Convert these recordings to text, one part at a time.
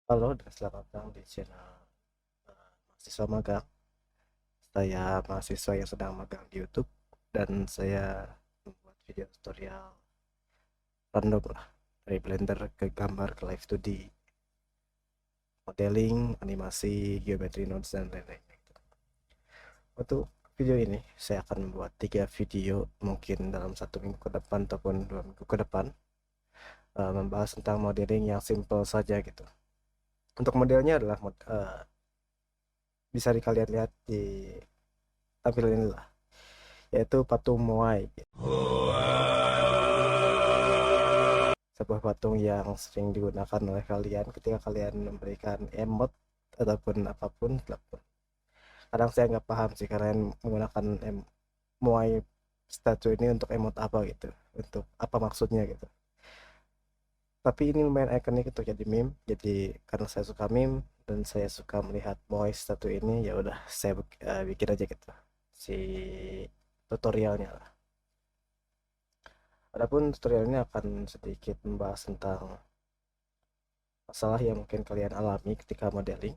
Halo dan selamat datang di channel mahasiswa magang. Saya mahasiswa yang sedang magang di YouTube dan saya membuat video tutorial random lah dari Blender ke gambar ke Live 2D, modeling, animasi, geometry nodes dan lain-lain. Untuk video ini saya akan membuat 3 video mungkin dalam 1 minggu ke depan ataupun 2 minggu ke depan, membahas tentang modeling yang simple saja gitu. Untuk modelnya adalah bisa kalian lihat di tampilan ini lah, yaitu patung Moai, sebuah patung yang sering digunakan oleh kalian ketika kalian memberikan emot ataupun apapun. Kadang saya nggak paham sih kalian menggunakan Moai statue ini untuk emot apa gitu, untuk apa maksudnya gitu. Tapi ini lumayan ikonik untuk jadi meme. Jadi karena saya suka meme dan saya suka melihat Moai statue ini, ya udah saya bikin aja gitu si tutorialnya lah. Adapun tutorial ini akan sedikit membahas tentang masalah yang mungkin kalian alami ketika modeling,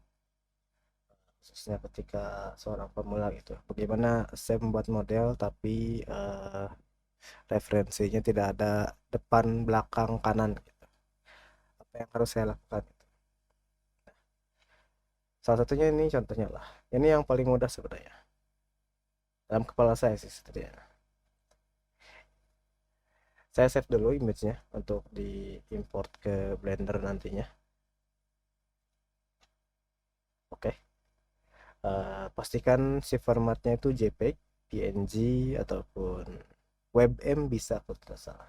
khususnya ketika seorang pemula gitu. Bagaimana saya membuat model tapi referensinya tidak ada depan, belakang, kanan gitu. Apa yang harus saya lakukan gitu. Salah satunya ini contohnya lah. Ini yang paling mudah sebenarnya. Dalam kepala saya sih sebenarnya. Saya save dulu image-nya untuk di import ke Blender nantinya. Oke. Pastikan si formatnya itu JPEG, PNG, ataupun WebM bisa kalau tidak salah.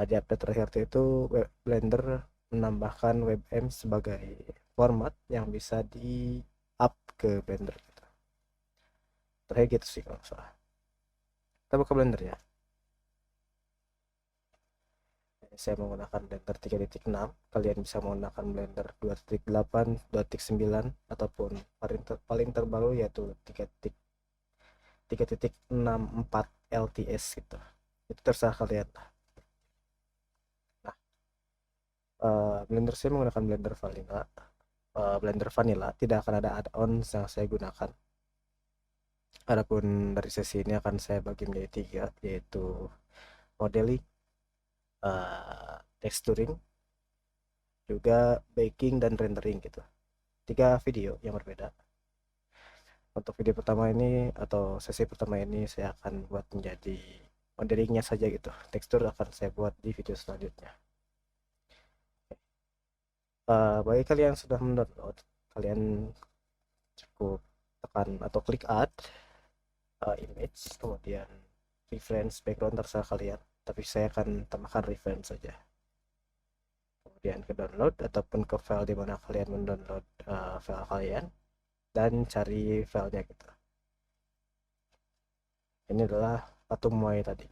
Di update terakhir itu Blender menambahkan WebM sebagai format yang bisa di up ke Blender gitu. Terakhir gitu sih kalau nggak salah. Kita buka Blender ya. Saya menggunakan Blender 3.6. Kalian bisa menggunakan Blender 2.8, 2.9, ataupun paling terbaru yaitu 3.64 LTS gitu. Itu terserah kalian lah. Nah, Blender saya menggunakan Blender Vanilla. Blender Vanilla tidak akan ada add-on yang saya gunakan. Adapun dari sesi ini akan saya bagi menjadi 3, yaitu modeling, texturing, juga baking dan rendering gitu. 3 video yang berbeda. Untuk video pertama ini atau sesi pertama ini saya akan buat menjadi modelingnya saja gitu. Tekstur akan saya buat di video selanjutnya. Bagi kalian yang sudah mendownload, kalian cukup tekan atau klik add image, kemudian reference background terserah kalian, tapi saya akan tambahkan reference saja. Kemudian ke download ataupun ke file di mana kalian mendownload file kalian dan cari filenya gitu. Ini adalah patung Moai tadi.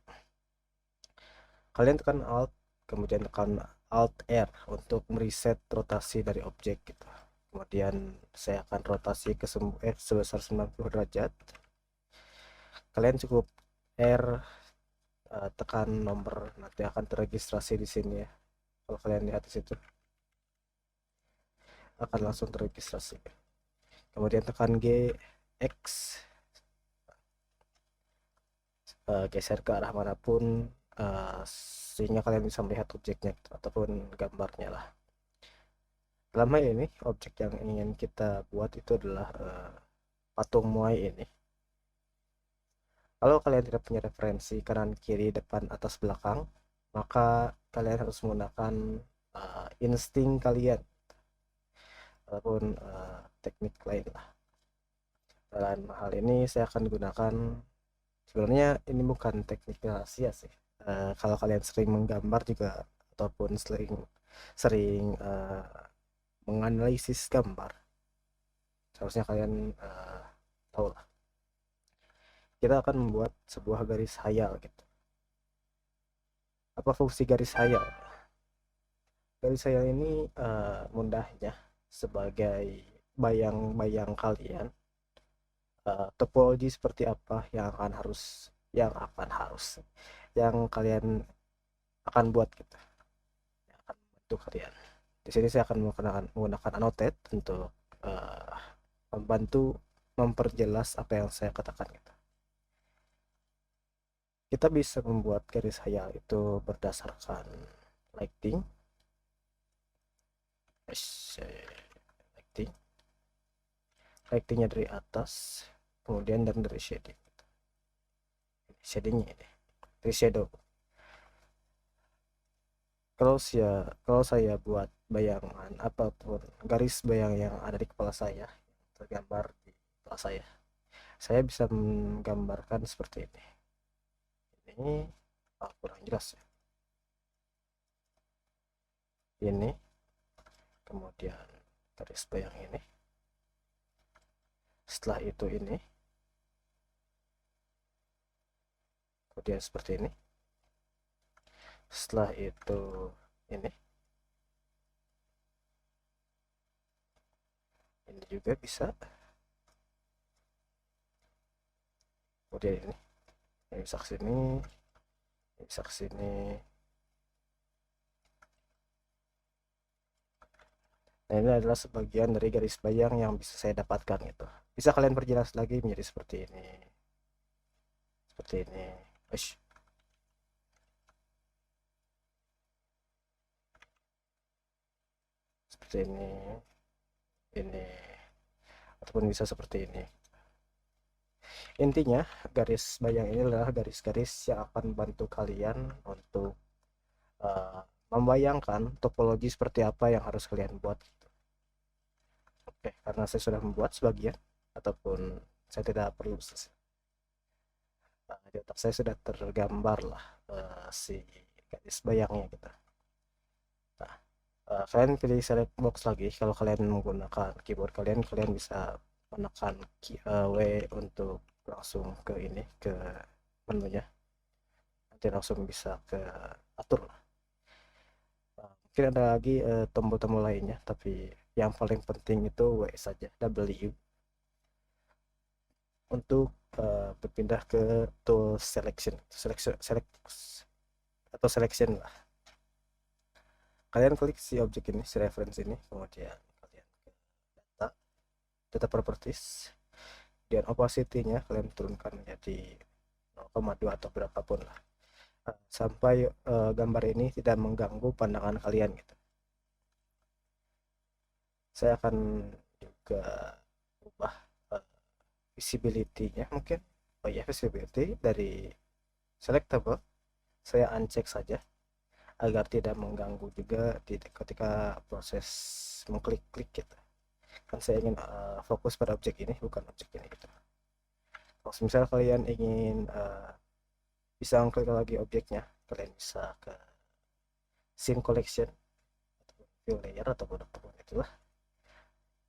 Kalian tekan alt, kemudian tekan alt R untuk mereset rotasi dari objek gitu. Kemudian saya akan rotasi ke sebesar 90 derajat. Kalian cukup R, tekan nomor, nanti akan terregistrasi di sini ya. Kalau kalian lihat di situ akan langsung terregistrasi. Kemudian tekan G, X, geser ke arah manapun, sehingga kalian bisa melihat objeknya gitu, ataupun gambarnya lah. Dalam hal ini objek yang ingin kita buat itu adalah patung Moai ini. Kalau kalian tidak punya referensi kanan kiri depan atas belakang, maka kalian harus menggunakan insting kalian ataupun teknik lain lah. Dalam hal ini saya akan gunakan, sebenarnya ini bukan teknik rahasia sih. Kalau kalian sering menggambar juga ataupun sering sering menganalisis gambar, seharusnya kalian tahu lah. Kita akan membuat sebuah garis hayal gitu. Apa fungsi garis hayal? Garis hayal ini mudahnya sebagai bayang-bayang kalian, topologi seperti apa yang kalian akan buat gitu, yang akan membantu kalian. Di sini saya akan menggunakan annotate untuk membantu memperjelas apa yang saya katakan gitu. Kita bisa membuat garis hayal itu berdasarkan lighting, lightingnya dari atas, kemudian dan dari shadingnya ini, dari shadow. Kalau saya buat bayangan apapun, garis bayang yang ada di kepala saya, tergambar di kepala saya bisa menggambarkan seperti ini. Ini kurang jelas ya. Ini, kemudian garis bayang ini. Setelah itu ini, kemudian seperti ini. Setelah itu ini juga bisa, kemudian ini bisa ke sini, bisa ke sini. Nah, ini adalah sebagian dari garis bayang yang bisa saya dapatkan gitu. Bisa kalian perjelas lagi menjadi seperti ini, seperti ini. Uish. Seperti ini, ataupun bisa seperti ini. Intinya garis bayang ini adalah garis-garis yang akan membantu kalian untuk membayangkan topologi seperti apa yang harus kalian buat gitu. Oke, karena saya sudah membuat sebagian ataupun saya tidak perlu di otak saya sudah tergambar lah si garis bayangnya gitu. Nah, kalian pilih select box lagi. Kalau kalian menggunakan keyboard kalian bisa menekan W untuk langsung ke ini, ke menunya, nanti langsung bisa ke atur lah. Mungkin ada lagi tombol-tombol lainnya, tapi yang paling penting itu W saja, W, untuk berpindah ke tool select atau selection lah. Kalian klik si objek ini, si reference ini, kemudian kalian ke data properties, dan opacity-nya kalian turunkan menjadi 0,2 atau berapapun lah, sampai gambar ini tidak mengganggu pandangan kalian gitu. Saya akan juga ubah visibility-nya mungkin. Oh ya, visibility dari selectable saya uncheck saja agar tidak mengganggu juga ketika proses mengklik-klik gitu. Kan saya ingin fokus pada objek ini, bukan objek ini gitu. Kalau misalnya kalian ingin bisa mengklik lagi objeknya, kalian bisa ke scene collection atau view layer ataupun itulah.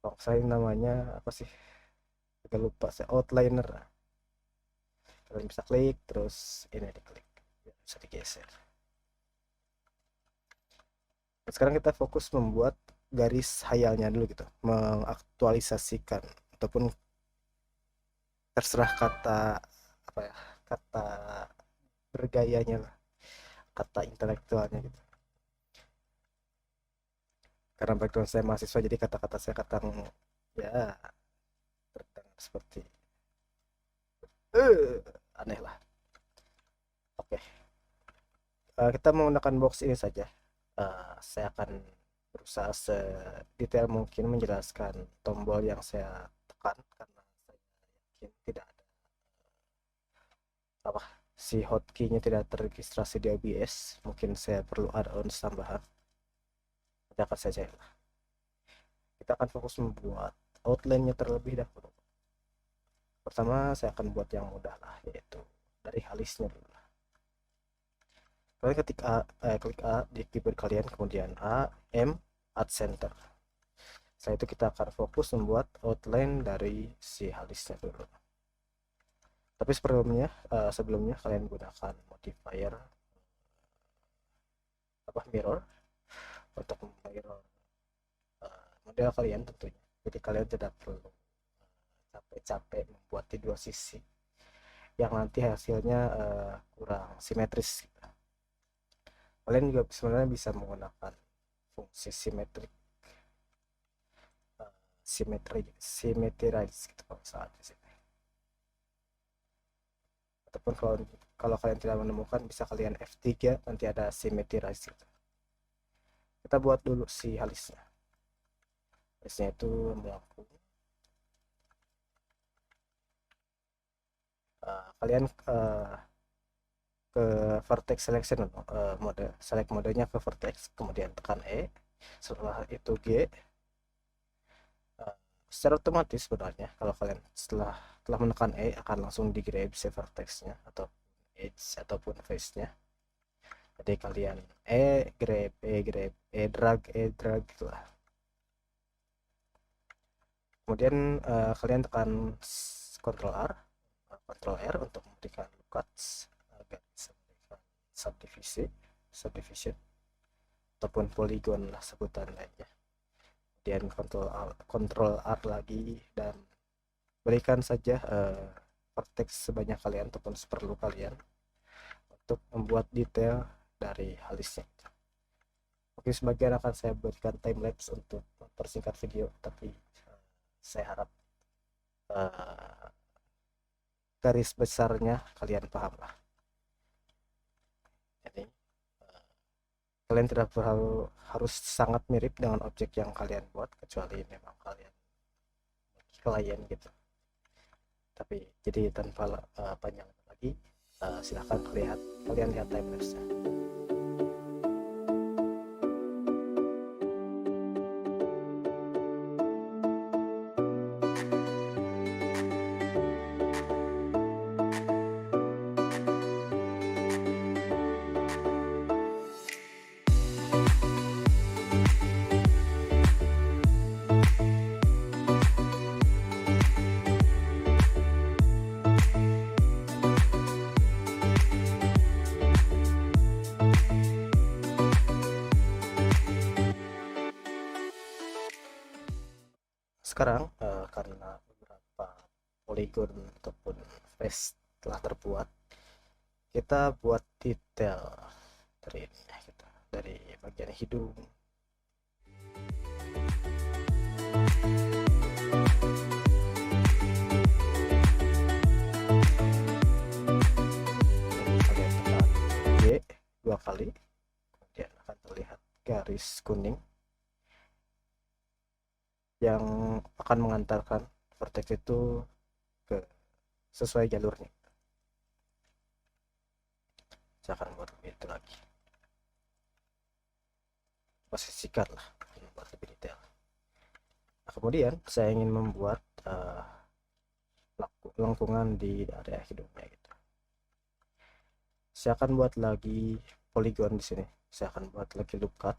Kalau saya namanya apa sih, agak lupa saya, outliner. Kalian bisa klik, terus ini diklik, bisa digeser. Nah, sekarang kita fokus membuat garis hayalnya dulu gitu, mengaktualisasikan ataupun terserah kata apa ya, kata bergayanya lah, kata intelektualnya gitu. Karena background saya mahasiswa, jadi kata-kata saya kadang ya terdengar seperti aneh lah. Oke, kita menggunakan box ini saja. Saya akan berusaha sedetail mungkin menjelaskan tombol yang saya tekan, karena saya yakin tidak ada apa, si hotkey-nya tidak terregistrasi di OBS. Mungkin saya perlu add-on tambahan, nanti akan saya cek. Kita akan fokus membuat outline-nya terlebih dahulu. Pertama saya akan buat yang mudah lah, yaitu dari alisnya dulu. Kalian ketik klik A di keyboard kalian, kemudian A, M, add center. Setelah itu kita akan fokus membuat outline dari si alisnya dulu. Tapi sebelumnya kalian gunakan modifier mirror untuk mirror model kalian tentunya. Jadi kalian tidak perlu capek-capek membuat di dua sisi yang nanti hasilnya kurang simetris. Kalian juga sebenarnya bisa menggunakan fungsi simetrize gitu kalau saat di sini. Ataupun kalau kalian tidak menemukan bisa kalian F3, nanti ada simetrize gitu. Kita buat dulu si alisnya. Alisnya itu melengkung. Kalian ke vertex selection mode select modenya ke vertex, kemudian tekan E, setelah itu G. Secara otomatis sebenarnya kalau kalian telah menekan E akan langsung di grab si vertexnya atau edge ataupun face nya. Jadi kalian grab E drag gitulah. Kemudian kalian tekan Ctrl R untuk memberikan cuts agar bisa memberikan subdivision ataupun polygon lah sebutan lainnya. Kemudian Ctrl R lagi dan berikan saja vertex sebanyak kalian ataupun seperlu kalian untuk membuat detail dari alisnya. Mungkin sebagian akan saya berikan timelapse untuk mempersingkat video, tapi saya harap garis besarnya kalian paham lah. Jadi kalian tidak perlu harus sangat mirip dengan objek yang kalian buat, kecuali memang kalian klien gitu. Tapi jadi tanpa panjang lagi, silahkan kalian lihat timelapse-nya. Sekarang karena beberapa polygon ataupun face telah terbuat, kita buat detail dari ini gitu, dari bagian hidung. Kalian tekan G 2 kali, kemudian akan terlihat garis kuning yang akan mengantarkan vertex itu ke sesuai jalurnya. Saya akan buat itu lagi, posisikan lah, buat lebih detail. Nah, kemudian saya ingin membuat lengkungan di area hidungnya gitu. Saya akan buat lagi polygon di sini. Saya akan buat lagi loop cut.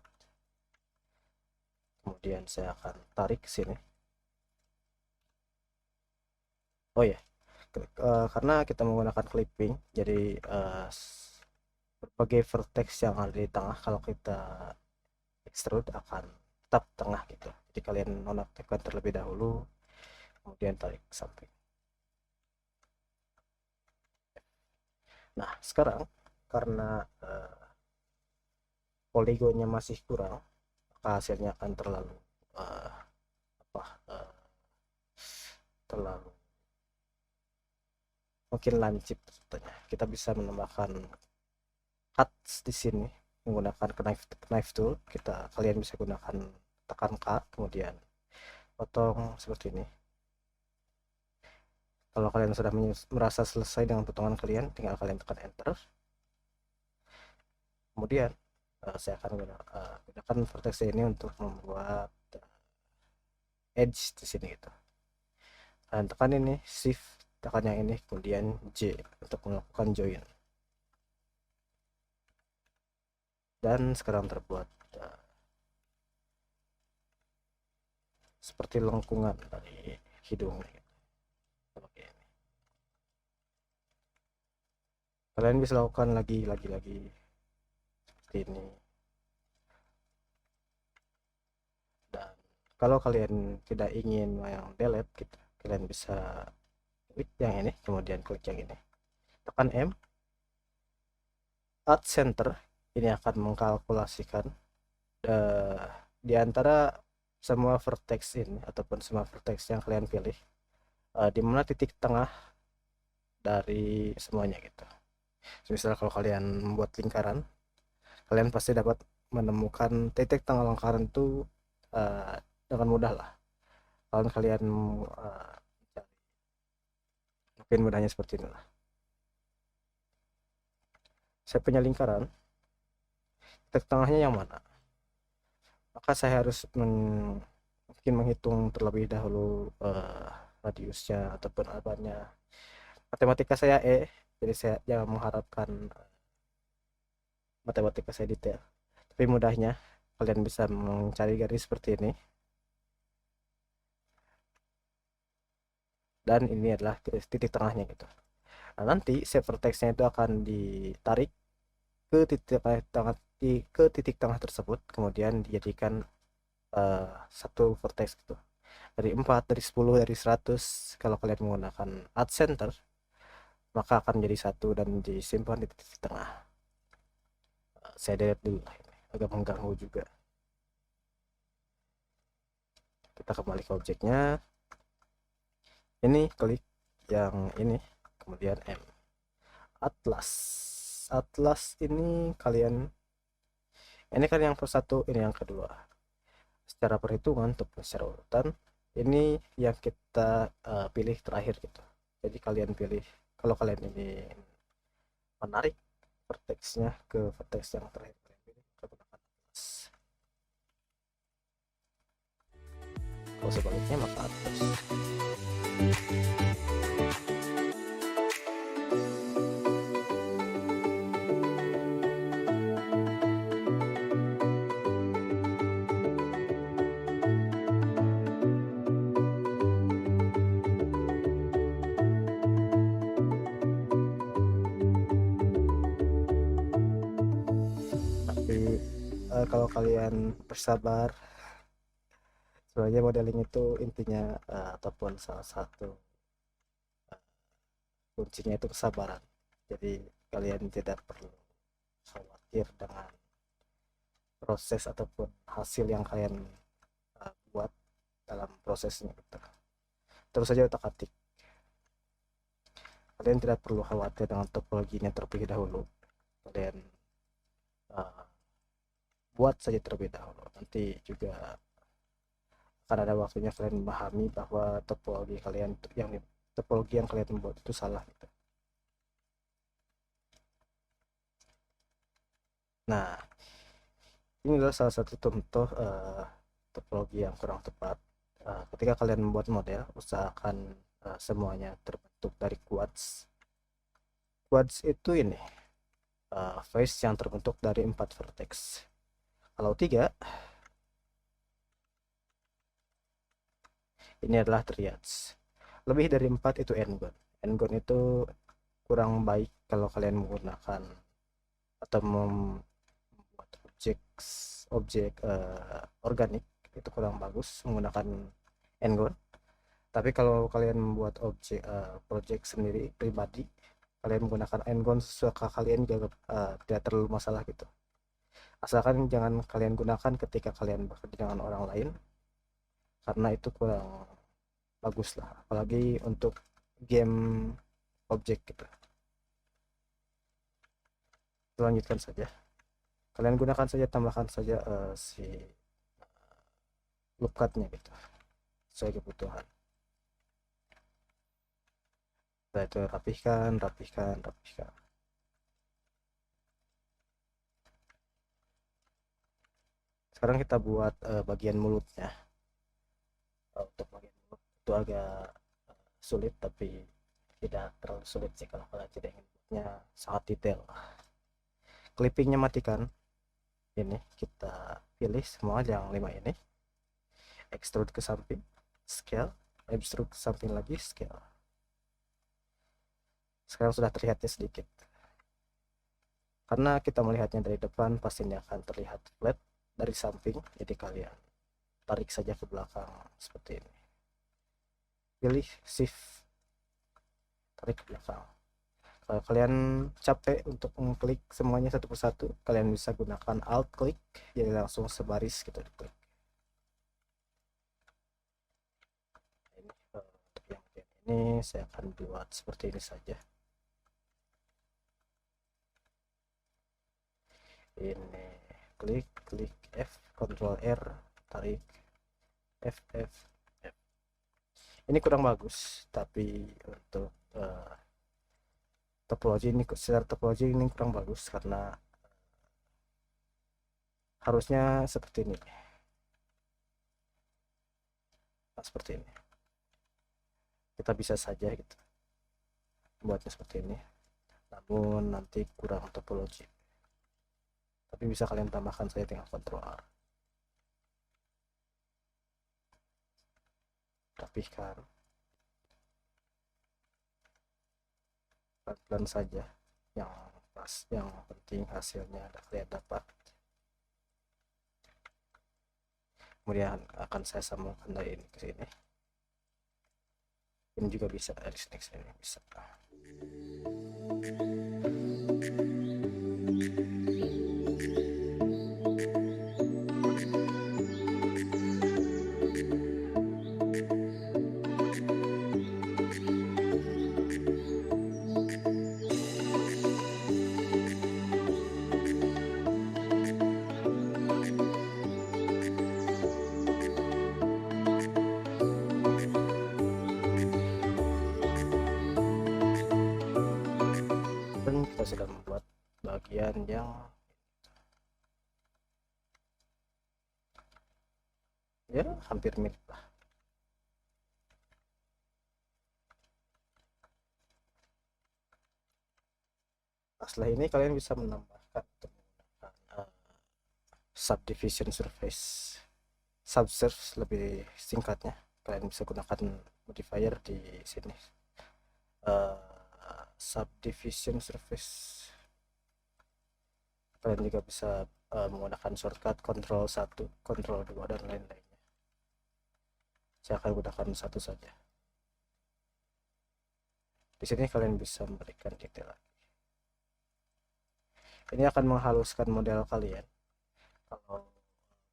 Kemudian saya akan tarik ke sini. Oh ya, karena kita menggunakan clipping, jadi berbagai vertex yang ada di tengah kalau kita extrude akan tetap tengah gitu. Jadi kalian nonaktifkan terlebih dahulu, kemudian tarik ke samping. Nah sekarang karena poligonnya masih kurang, maka hasilnya akan terlalu terlalu mungkin lancip sebetulnya. Kita bisa menambahkan cuts di sini menggunakan knife tool. Kalian bisa gunakan tekan K, kemudian potong seperti ini. Kalau kalian sudah merasa selesai dengan potongan kalian, tinggal kalian tekan enter. Kemudian saya akan gunakan vertex ini untuk membuat edge di sini gitu. Kalian tekan ini shift, tekan yang ini, kemudian J untuk melakukan join. Dan sekarang terbuat seperti lengkungan dari hidung gitu. Kalian bisa lakukan lagi seperti ini. Dan kalau kalian tidak ingin yang delete gitu, kalian bisa klik yang ini, kemudian klik yang ini, tekan M, add center. Ini akan mengkalkulasikan eh, di antara semua vertex ini ataupun semua vertex yang kalian pilih, di mana titik tengah dari semuanya gitu. Misal kalau kalian membuat lingkaran, kalian pasti dapat menemukan titik tengah lingkaran itu eh, dengan mudah lah. Kalau kalian eh, mungkin mudahnya seperti inilah. Saya punya lingkaran, titik tengahnya yang mana? Maka saya harus mungkin menghitung terlebih dahulu radiusnya ataupun apanya. Matematika saya jadi saya jangan mengharapkan matematika saya detail. Tapi mudahnya kalian bisa mencari garis seperti ini. Dan ini adalah titik tengahnya gitu. Nah, nanti shape vertexnya itu akan ditarik ke titik tengah tersebut, kemudian dijadikan satu vertex gitu. Dari 4, dari 10, dari 100, kalau kalian menggunakan add center, maka akan menjadi satu dan disimpan di titik tengah. Saya delete dulu lah, ini agak mengganggu juga. Kita kembali ke objeknya, ini klik yang ini, kemudian M. Atlas. Atlas ini kalian, ini kan yang satu, ini yang kedua. Secara perhitungan ataupun secara urutan, ini yang kita pilih terakhir gitu. Jadi kalian pilih, kalau kalian ini menarik vertexnya ke vertex yang terakhir kalian pilih, gunakan atlas. Kalau sebaliknya maka atas. Tapi kalau kalian bersabar, sebenarnya modeling itu intinya ataupun salah satu kuncinya itu kesabaran. Jadi kalian tidak perlu khawatir dengan proses ataupun hasil yang kalian buat dalam prosesnya gitu. Terus saja otak atik. Kalian tidak perlu khawatir dengan topologinya terlebih dahulu. Kalian uh, buat saja terlebih dahulu. Nanti juga akan ada waktunya kalian memahami bahwa topologi yang kalian buat itu salah gitu. Nah, ini adalah salah satu contoh topologi yang kurang tepat. Ketika kalian membuat model, usahakan semuanya terbentuk dari quartz. Quartz itu ini face yang terbentuk dari 4 vertex. Kalau 3, ini adalah triads. Lebih dari 4 itu n-gon. N-gon itu kurang baik kalau kalian menggunakan atau membuat objek organik, itu kurang bagus menggunakan n-gon. Tapi kalau kalian membuat project sendiri pribadi, kalian menggunakan n-gon sesuka kalian juga tidak terlalu masalah gitu. Asalkan jangan kalian gunakan ketika kalian bekerja dengan orang lain, karena itu kurang bagus lah, apalagi untuk game objek gitu. Lanjutkan saja, kalian gunakan saja, tambahkan saja si loop cut-nya gitu sesuai kebutuhan. Setelah itu rapihkan. Sekarang kita buat bagian mulutnya. Untuk bagian mulut itu agak sulit, tapi tidak terlalu sulit sih kalau kalian tidak ingin buatnya sangat detail. Clippingnya matikan. Ini kita pilih semua yang 5 ini. Extrude ke samping, scale, extrude ke samping lagi, scale. Sekarang sudah terlihatnya sedikit. Karena kita melihatnya dari depan, pastinya akan terlihat flat. Dari samping, jadi kalian tarik saja ke belakang seperti ini. Pilih shift, tarik ke belakang. Kalau kalian capek untuk mengklik semuanya satu persatu, kalian bisa gunakan alt klik, jadi langsung sebaris gitu diklik. Ini, untuk yang ini saya akan buat seperti ini saja. Ini klik F, Ctrl R, tarik F. Ini kurang bagus, tapi untuk topologi ini, secara topologi ini kurang bagus karena harusnya seperti ini. Nah, seperti ini. Kita bisa saja gitu buatnya seperti ini, namun nanti kurang topologi. Tapi bisa kalian tambahkan saya tinggal Ctrl R. Rapihkan. Pelan-pelan saja. Yang pas, yang penting hasilnya kalian dapat. Kemudian akan saya sambungkan dari ini ke sini. Ini juga bisa dari sini ke sini bisa. Kita sudah membuat bagian yang ya hampir mirip lah. Setelah ini kalian bisa menambahkan subdivision surface, subsurface lebih singkatnya. Kalian bisa gunakan modifier di sini, subdivision surface. Kalian juga bisa menggunakan shortcut Ctrl 1, Ctrl 2 dan lain-lainnya. Saya akan gunakan satu saja. Di sini kalian bisa memberikan detail lagi. Ini akan menghaluskan model kalian. Kalau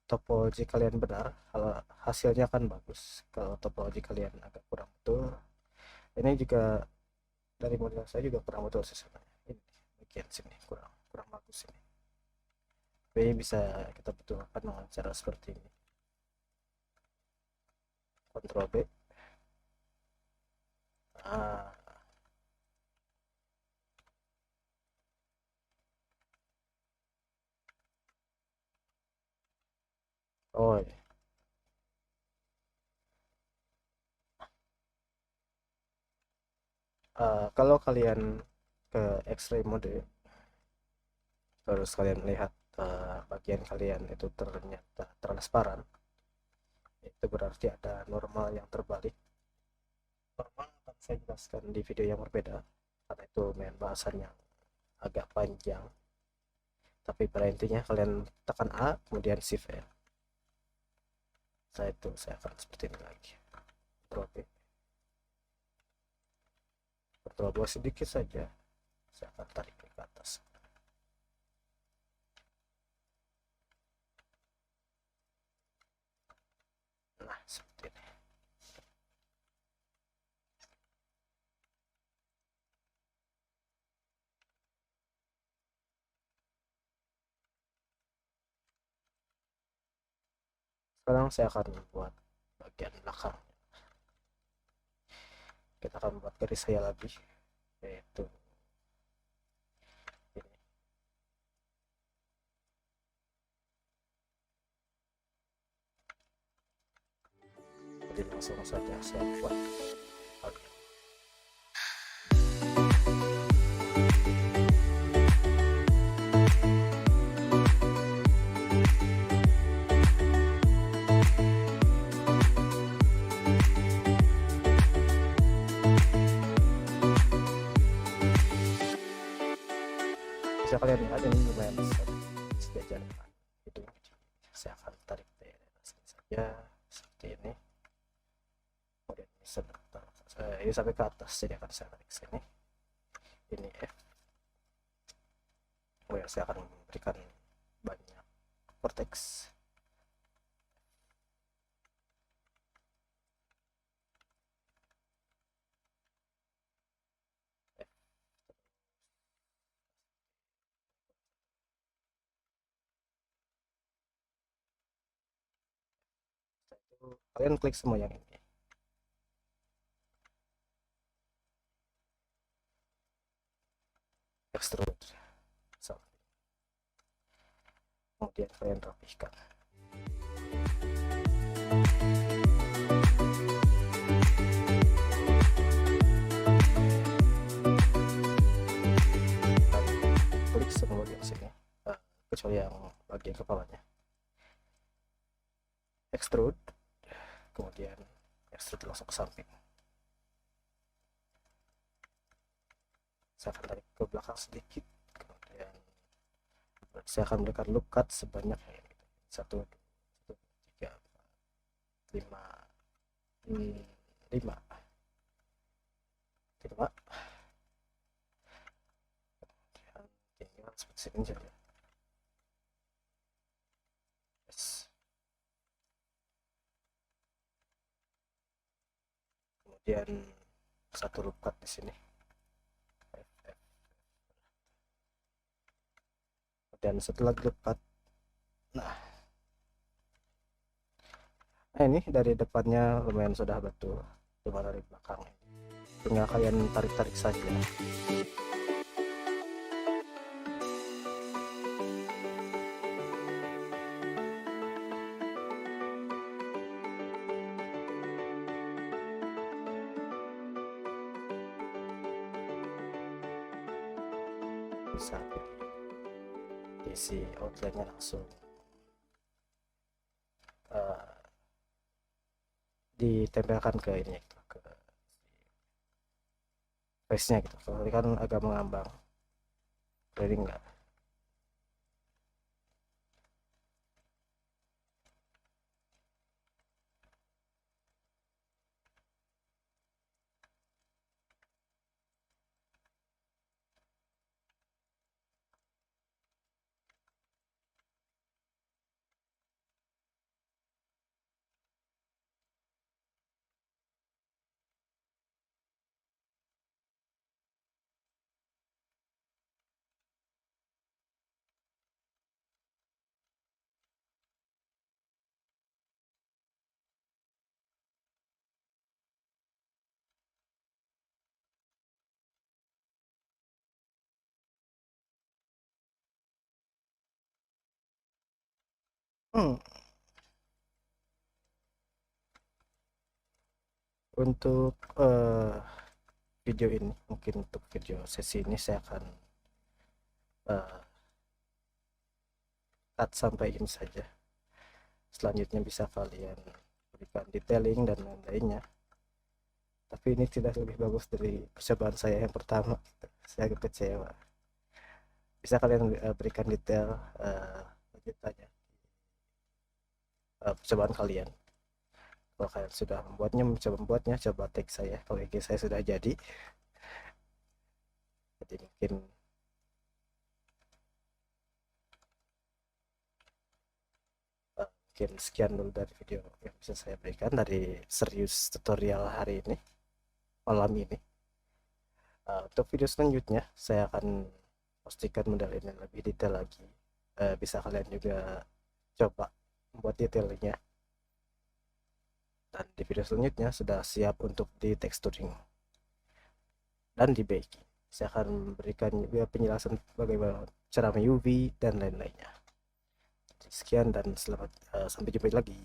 topologi kalian benar, kalau hasilnya akan bagus. Kalau topologi kalian agak kurang betul, ini juga dari model saya juga kurang betul sebenarnya. Ini bagian sini kurang bagus ini. Tapi bisa kita betulkan dengan cara seperti ini. Ctrl B. Oh ya. Kalau kalian ke X-ray mode, terus kalian lihat bagian kalian itu ternyata transparan, itu berarti ada normal yang terbalik. Normal akan saya jelaskan di video yang berbeda, karena itu main bahasan yang agak panjang. Tapi pada intinya kalian tekan A, kemudian Shift N. Setelah itu saya akan seperti ini lagi. Ctrl B. Ctrl 2 sedikit saja. Saya akan tarik ke atas. Nah, seperti ini. Sekarang saya akan membuat bagian belakang. Kita akan membuat garis saya lagi, yaitu ini. Jadi langsung saja saya buat bagian. Bisa kalian lihat ini lumayan besar sejajarkan. Itu saya akan tarik dari sini saja seperti ini. Kemudian ini sampai ke atas, jadi akan saya tarik sini. ini F. Kemudian saya akan memberikan banyak vortex. Kalian klik semua yang ini. Extrude. Kemudian kalian rapihkan. Klik semua bagian sini, kecuali yang bagian kepalanya. Extrude, kemudian extrude langsung ke samping. Saya akan tarik ke belakang sedikit, kemudian saya akan berikan loop cut sebanyak 1, 2, 3, 4, 5, 5, tinggal seperti ini saja. Yes. Kemudian satu loop cut di sini. Dan setelah loop cut, nah ini dari depannya lumayan sudah betul, cuma dari belakang tinggal kalian tarik-tarik saja. Bisa isi outline-nya langsung ditempelkan ke ini gitu, ke face-nya gitu. Kalau ini kan agak mengambang, jadi enggak. Untuk video ini, mungkin untuk video sesi ini saya akan cut sampai ini saja. Selanjutnya bisa kalian berikan detailing dan lain-lainnya, tapi ini tidak lebih bagus dari percobaan saya yang pertama. Saya agak kecewa. Bisa kalian berikan detail lanjutannya percobaan kalian. Kalau kalian sudah membuatnya, coba tag saya. Kalau IG saya sudah jadi mungkin sekian dulu dari video yang bisa saya berikan dari serius tutorial hari ini, malam ini. Untuk video selanjutnya saya akan pastikan model ini lebih detail lagi. Bisa kalian juga coba membuat detailnya, dan di video selanjutnya sudah siap untuk di texturing dan di baking. Saya akan memberikan juga penjelasan bagaimana cara UV dan lain-lainnya. Sekian dan selamat, sampai jumpa lagi.